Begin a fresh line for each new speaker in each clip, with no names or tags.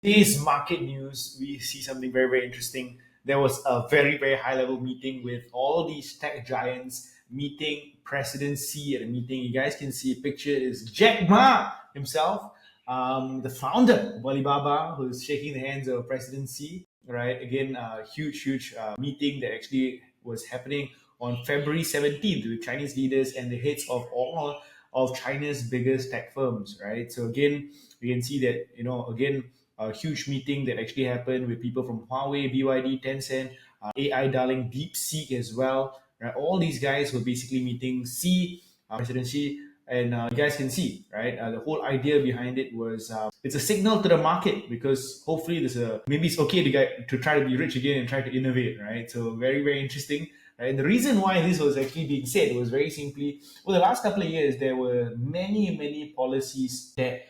Today's market news, we see something very, very interesting. There was a very, very high level meeting with all these tech giants meeting President Xi at a meeting. You guys can see a picture is Jack Ma himself, the founder of Alibaba, who's shaking the hands of President Xi. Right, again, a huge meeting that actually was happening on February 17th with Chinese leaders and the heads of all of China's biggest tech firms. Right, so again, we can see that again a huge meeting that actually happened with people from Huawei, BYD, Tencent, AI darling DeepSeek as well. Right, all these guys were basically meeting Xi, President Xi, and you guys can see, right? The whole idea behind it was it's a signal to the market because hopefully there's a maybe it's okay to try to be rich again and try to innovate, right? So very very interesting. Right? And the reason why this was actually being said was very simply, well, the last couple of years there were many policies that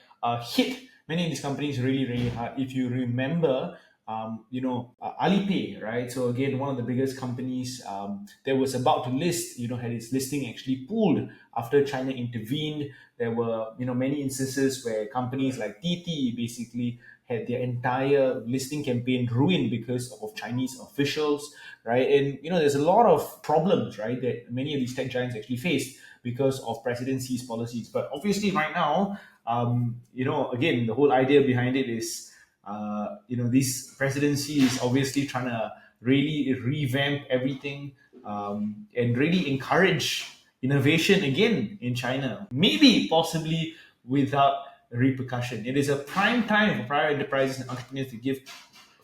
hit many of these companies really really hard. If you remember, Alipay, right? So again, one of the biggest companies that was about to list, had its listing actually pulled after China intervened. There were, many instances where companies like TT basically had their entire listing campaign ruined because of Chinese officials, right? And there's a lot of problems, right, that many of these tech giants actually faced because of President Xi's policies. But obviously, right now, again, the whole idea behind it is this presidency is obviously trying to really revamp everything and really encourage innovation again in China, maybe possibly without repercussion. It is a prime time for private enterprises and entrepreneurs to give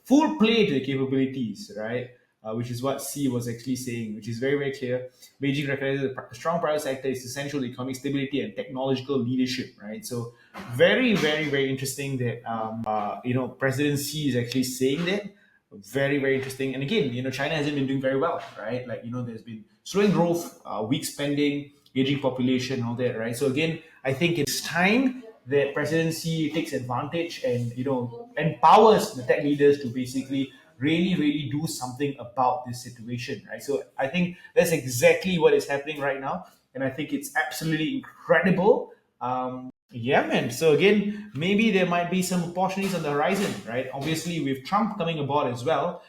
full play to the capabilities, right? Which is what C was actually saying, which is very, very clear. Beijing recognizes a strong private sector is essential to economic stability and technological leadership, right? So, very, very, very interesting that President Xi is actually saying that. Very, very interesting. And again, China hasn't been doing very well, right? Like there's been slowing growth, weak spending, aging population, all that, right? So again, I think it's time that President Xi takes advantage and empowers the tech leaders to basically really do something about this situation, right? So I think that's exactly what is happening right now, and I think it's absolutely incredible. Yeah, man. So again, maybe there might be some opportunities on the horizon, right? Obviously, with Trump coming aboard as well,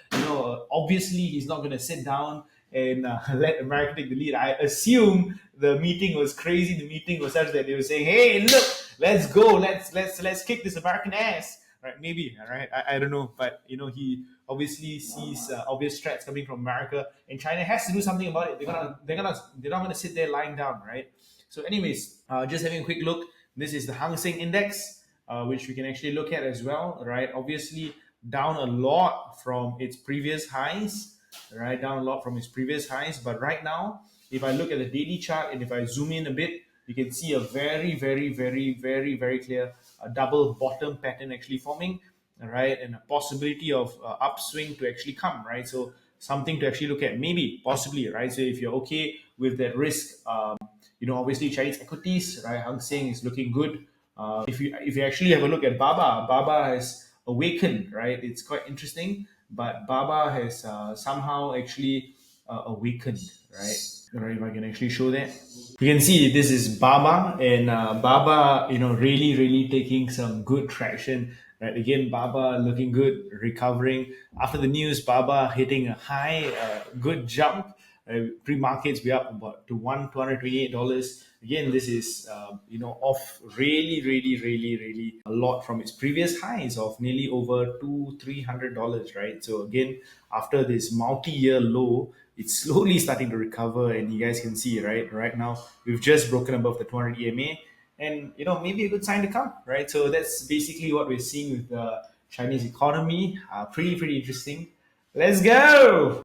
obviously he's not going to sit down and let America take the lead. I assume the meeting was crazy. The meeting was such that they were saying, "Hey, look, let's go, let's kick this American ass." Right? Maybe. All right. I don't know, but he obviously sees obvious threats coming from America, and China has to do something about it. They're not gonna sit there lying down, right? So, anyways, just having a quick look. This is the Hang Seng Index, which we can actually look at as well, right? Obviously, down a lot from its previous highs, right? Down a lot from its previous highs. But right now, if I look at the daily chart and if I zoom in a bit, you can see a very clear double bottom pattern actually forming, right? And a possibility of upswing to actually come, right? So something to actually look at, maybe, possibly, right? So if you're okay with that risk, obviously Chinese equities, right? Hang Seng is looking good. If you actually have a look at Baba has awakened, right? It's quite interesting, but Baba has somehow actually awakened, right? Right, if I can actually show that. You can see this is Baba, and Baba, really taking some good traction. Right, again, Baba looking good, recovering after the news. Baba hitting a high, good jump. Pre-markets we up about to $228. Again, this is off really a lot from its previous highs of nearly over $300, right? So again, after this multi-year low, it's slowly starting to recover, and you guys can see, right now we've just broken above the 200 EMA, and maybe a good sign to come, right? So that's basically what we're seeing with the Chinese economy. Pretty interesting. Let's go.